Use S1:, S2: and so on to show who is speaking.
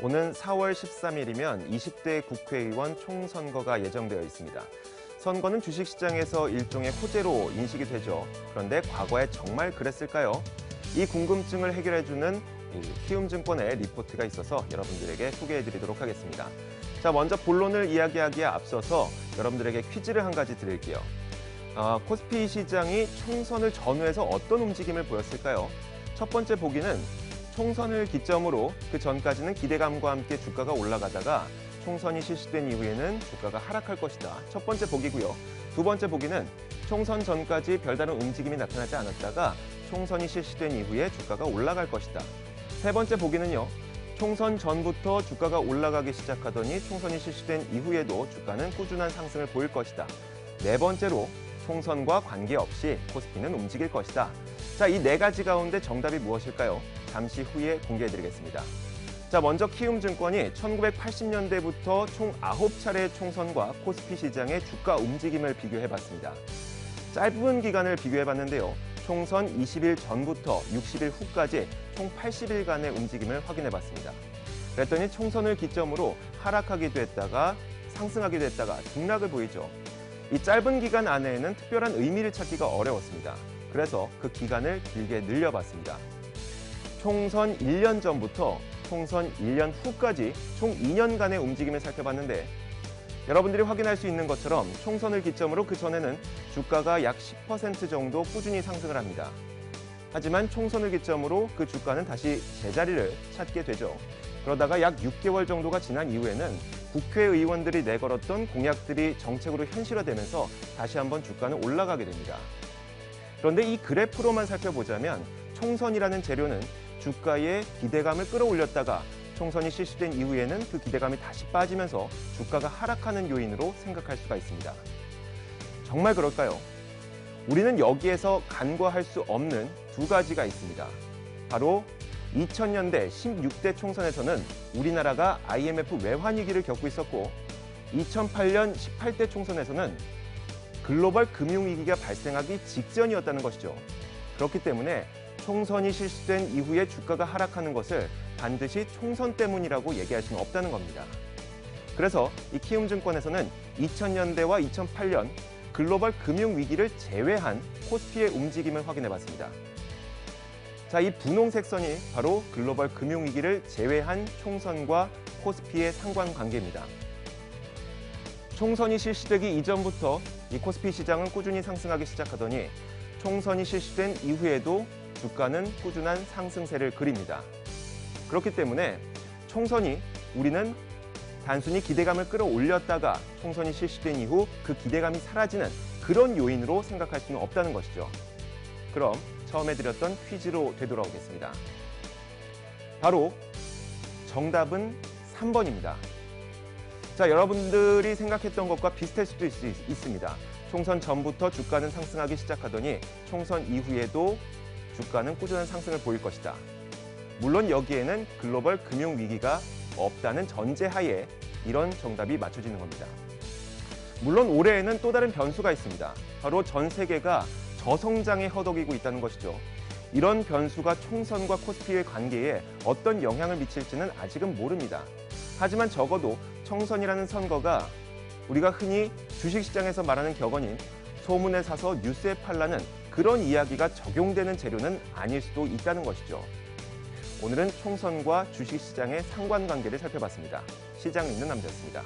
S1: 오는 4월 13일이면 20대 국회의원 총선거가 예정되어 있습니다. 선거는 주식시장에서 일종의 호재로 인식이 되죠. 그런데 과거에 정말 그랬을까요? 이 궁금증을 해결해주는 키움증권의 리포트가 있어서 여러분들에게 소개해드리도록 하겠습니다. 자, 먼저 본론을 이야기하기에 앞서서 여러분들에게 퀴즈를 한 가지 드릴게요. 코스피 시장이 총선을 전후해서 어떤 움직임을 보였을까요? 첫 번째 보기는 총선을 기점으로 그 전까지는 기대감과 함께 주가가 올라가다가 총선이 실시된 이후에는 주가가 하락할 것이다. 첫 번째 보기고요. 두 번째 보기는 총선 전까지 별다른 움직임이 나타나지 않았다가 총선이 실시된 이후에 주가가 올라갈 것이다. 세 번째 보기는요. 총선 전부터 주가가 올라가기 시작하더니 총선이 실시된 이후에도 주가는 꾸준한 상승을 보일 것이다. 네 번째로 총선과 관계없이 코스피는 움직일 것이다. 자, 이 네 가지 가운데 정답이 무엇일까요? 잠시 후에 공개해드리겠습니다. 자, 먼저 키움증권이 1980년대부터 총 9차례의 총선과 코스피 시장의 주가 움직임을 비교해봤습니다. 짧은 기간을 비교해봤는데요. 총선 20일 전부터 60일 후까지 총 80일간의 움직임을 확인해봤습니다. 그랬더니 총선을 기점으로 하락하기도 했다가 상승하기도 했다가 등락을 보이죠. 이 짧은 기간 안에는 특별한 의미를 찾기가 어려웠습니다. 그래서 그 기간을 길게 늘려봤습니다. 총선 1년 전부터 총선 1년 후까지 총 2년간의 움직임을 살펴봤는데 여러분들이 확인할 수 있는 것처럼 총선을 기점으로 그 전에는 주가가 약 10% 정도 꾸준히 상승을 합니다. 하지만 총선을 기점으로 그 주가는 다시 제자리를 찾게 되죠. 그러다가 약 6개월 정도가 지난 이후에는 국회의원들이 내걸었던 공약들이 정책으로 현실화되면서 다시 한번 주가는 올라가게 됩니다. 그런데 이 그래프로만 살펴보자면 총선이라는 재료는 주가의 기대감을 끌어올렸다가 총선이 실시된 이후에는 그 기대감이 다시 빠지면서 주가가 하락하는 요인으로 생각할 수가 있습니다. 정말 그럴까요? 우리는 여기에서 간과할 수 없는 두 가지가 있습니다. 바로 2000년대 16대 총선에서는 우리나라가 IMF 외환위기를 겪고 있었고 2008년 18대 총선에서는 글로벌 금융위기가 발생하기 직전이었다는 것이죠. 그렇기 때문에 총선이 실시된 이후에 주가가 하락하는 것을 반드시 총선 때문이라고 얘기할 수는 없다는 겁니다. 그래서 이 키움증권에서는 2000년대와 2008년 글로벌 금융위기를 제외한 코스피의 움직임을 확인해봤습니다. 자, 이 분홍색 선이 바로 글로벌 금융위기를 제외한 총선과 코스피의 상관관계입니다. 총선이 실시되기 이전부터 이 코스피 시장은 꾸준히 상승하기 시작하더니 총선이 실시된 이후에도 주가는 꾸준한 상승세를 그립니다. 그렇기 때문에 총선이 우리는 단순히 기대감을 끌어올렸다가 총선이 실시된 이후 그 기대감이 사라지는 그런 요인으로 생각할 수는 없다는 것이죠. 그럼 처음에 드렸던 퀴즈로 되돌아오겠습니다. 바로 정답은 3번입니다. 자, 여러분들이 생각했던 것과 비슷할 수도 있습니다. 총선 전부터 주가는 상승하기 시작하더니 총선 이후에도 주가는 꾸준한 상승을 보일 것이다. 물론 여기에는 글로벌 금융위기가 없다는 전제하에 이런 정답이 맞춰지는 겁니다. 물론 올해에는 또 다른 변수가 있습니다. 바로 전 세계가 저성장에 허덕이고 있다는 것이죠. 이런 변수가 총선과 코스피의 관계에 어떤 영향을 미칠지는 아직은 모릅니다. 하지만 적어도 총선이라는 선거가 우리가 흔히 주식시장에서 말하는 격언인 소문에 사서 뉴스에 팔라는 그런 이야기가 적용되는 재료는 아닐 수도 있다는 것이죠. 오늘은 총선과 주식시장의 상관관계를 살펴봤습니다. 시장 읽는 남자였습니다.